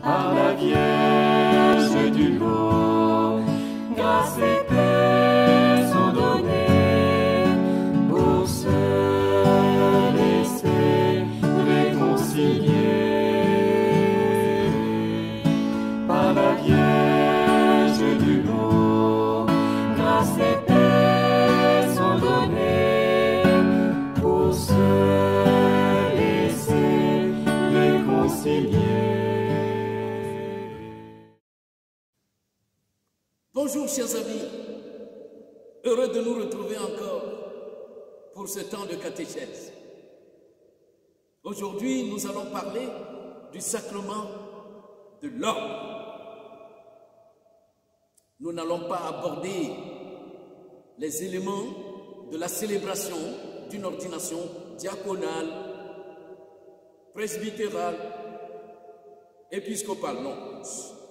par la Vierge du lot, grâce et paix sont données pour se laisser réconcilier. Par la Vierge du lot, grâce et paix sont données pour se laisser réconcilier. Bonjour chers amis, heureux de nous retrouver encore pour ce temps de catéchèse. Aujourd'hui, nous allons parler du sacrement de l'ordre. Nous n'allons pas aborder les éléments de la célébration d'une ordination diaconale, presbytérale, épiscopale. Non,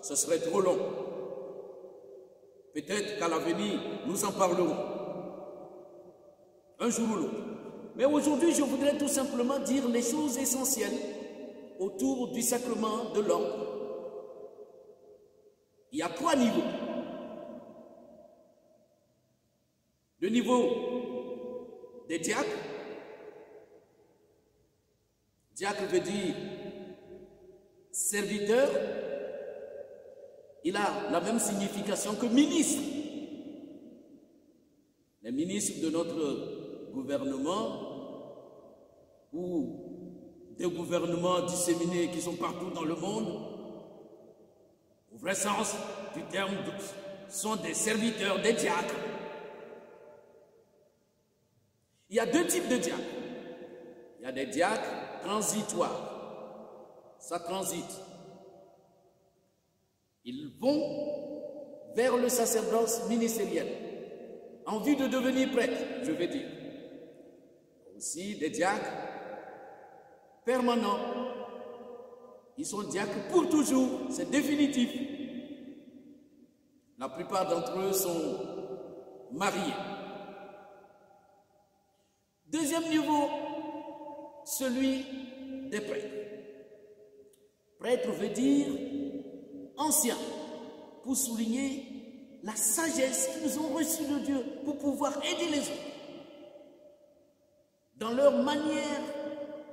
ce serait trop long. Peut-être qu'à l'avenir, nous en parlerons, un jour ou l'autre. Mais aujourd'hui, je voudrais tout simplement dire les choses essentielles autour du sacrement de l'ordre. Il y a 3 niveaux. Le niveau des diacres. Diacre veut dire serviteur. Il a la même signification que ministre. Les ministres de notre gouvernement ou des gouvernements disséminés qui sont partout dans le monde, au vrai sens du terme, sont des serviteurs, des diacres. Il y a 2 types de diacres. Il y a des diacres transitoires. Ça transite. Ils vont vers le sacerdoce ministériel en vue de devenir prêtre, je vais dire. Aussi des diacres permanents. Ils sont diacres pour toujours, c'est définitif. La plupart d'entre eux sont mariés. Deuxième niveau, celui des prêtres. Prêtre veut dire ancien, pour souligner la sagesse qu'ils ont reçue de Dieu pour pouvoir aider les autres. Dans leur manière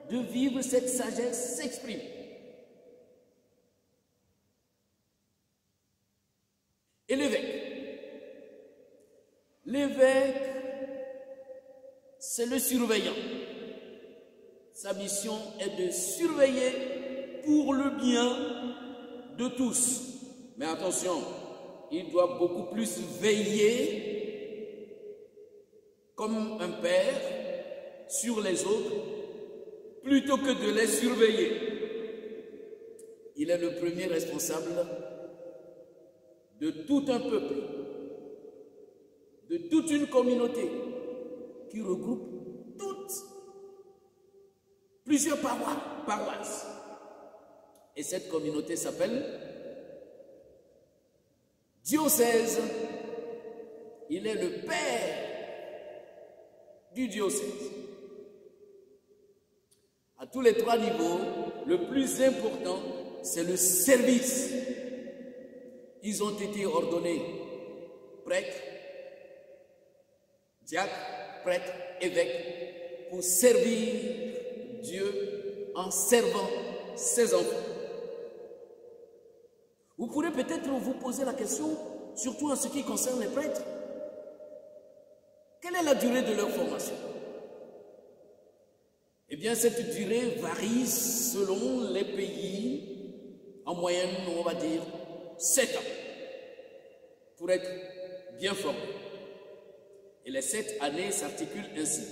de vivre, cette sagesse s'exprime. Et l'évêque. L'évêque, c'est le surveillant. Sa mission est de surveiller pour le bien de tous. Mais attention, il doit beaucoup plus veiller comme un père sur les autres plutôt que de les surveiller. Il est le premier responsable de tout un peuple, de toute une communauté qui regroupe plusieurs paroisses. Et cette communauté s'appelle diocèse. Il est le père du diocèse. À tous les 3 niveaux, le plus important, c'est le service. Ils ont été ordonnés prêtres, diacres, prêtres, évêques, pour servir Dieu en servant ses enfants. Vous pourrez peut-être vous poser la question, surtout en ce qui concerne les prêtres. Quelle est la durée de leur formation? Eh bien, cette durée varie selon les pays. En moyenne, on va dire 7 ans pour être bien formé. Et les 7 années s'articulent ainsi.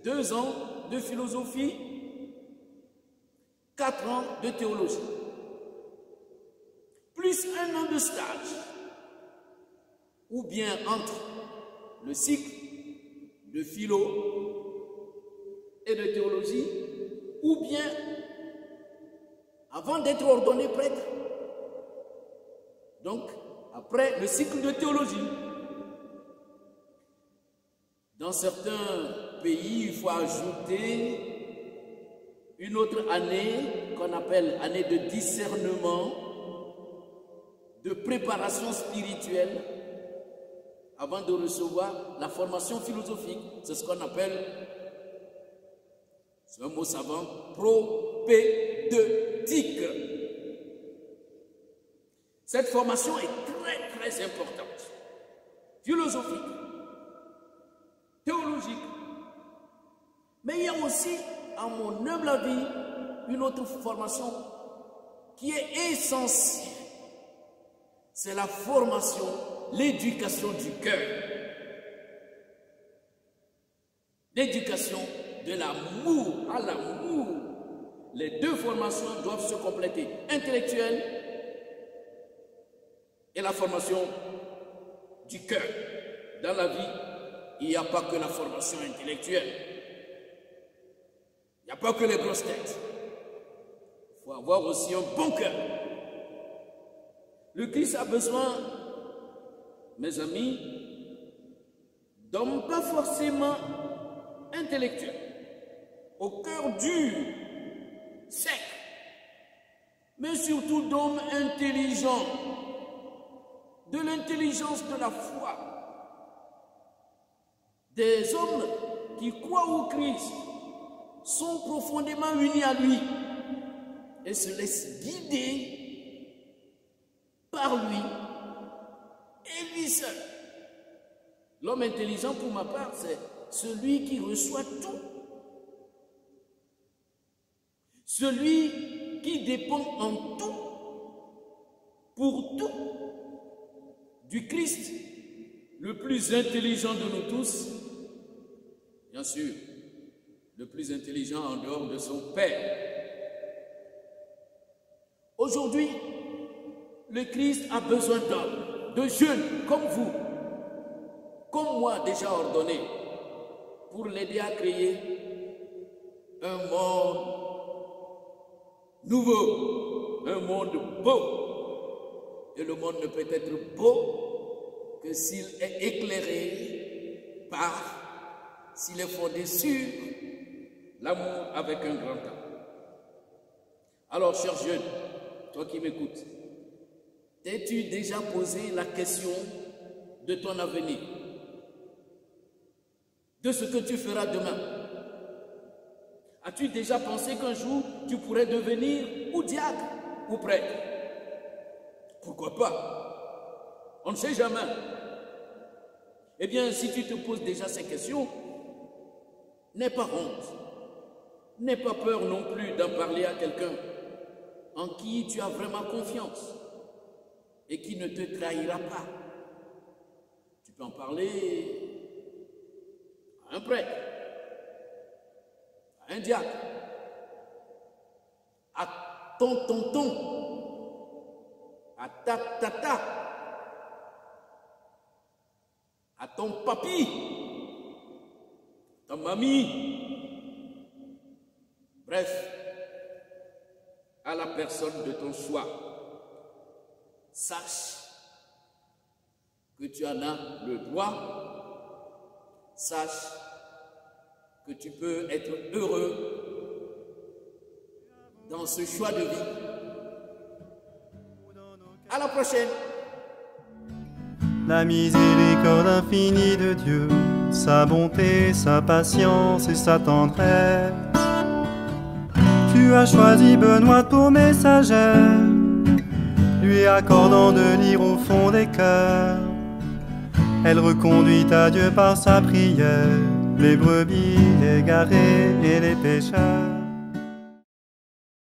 2 ans de philosophie, 4 ans de théologie, plus 1 an de stage, ou bien entre le cycle de philo et de théologie, ou bien avant d'être ordonné prêtre, donc après le cycle de théologie. Dans certains pays, il faut ajouter une autre année qu'on appelle année de discernement de préparation spirituelle avant de recevoir la formation philosophique. C'est ce qu'on appelle, c'est un mot savant, propédeutique. Cette formation est très très importante, philosophique, théologique. Mais il y a aussi, à mon humble avis, une autre formation qui est essentielle. C'est la formation, l'éducation du cœur. L'éducation de l'amour à l'amour. Les deux formations doivent se compléter. Intellectuelle et la formation du cœur. Dans la vie, il n'y a pas que la formation intellectuelle. Il n'y a pas que les grosses têtes. Il faut avoir aussi un bon cœur. Le Christ a besoin, mes amis, d'hommes pas forcément intellectuels, au cœur dur, sec, mais surtout d'hommes intelligents, de l'intelligence de la foi, des hommes qui croient au Christ, sont profondément unis à lui et se laissent guider par lui et lui seul. L'homme intelligent, pour ma part, c'est celui qui reçoit tout. Celui qui dépend en tout, pour tout, du Christ, le plus intelligent de nous tous, bien sûr, le plus intelligent en dehors de son Père. Aujourd'hui, le Christ a besoin d'hommes, de jeunes comme vous, comme moi déjà ordonné, pour l'aider à créer un monde nouveau, un monde beau. Et le monde ne peut être beau que s'il est éclairé par, s'il est fondé sur l'amour avec un grand A. Alors, cher jeune, toi qui m'écoutes, t'es-tu déjà posé la question de ton avenir, de ce que tu feras demain? As-tu déjà pensé qu'un jour tu pourrais devenir ou diacre ou prêtre? Pourquoi pas? On ne sait jamais. Eh bien, si tu te poses déjà ces questions, n'aie pas honte, n'aie pas peur non plus d'en parler à quelqu'un en qui tu as vraiment confiance et qui ne te trahira pas. Tu peux en parler à un prêtre, à un diacre, à ton tonton, à ta tata, à ton papi, ta mamie, bref, à la personne de ton choix. Sache que tu en as le droit, sache que tu peux être heureux dans ce choix de vie. À la prochaine. La miséricorde infinie de Dieu, sa bonté, sa patience et sa tendresse. Tu as choisi Benoît pour messagère, lui accordant de lire au fond des cœurs. Elle reconduit à Dieu par sa prière les brebis égarées et les pécheurs.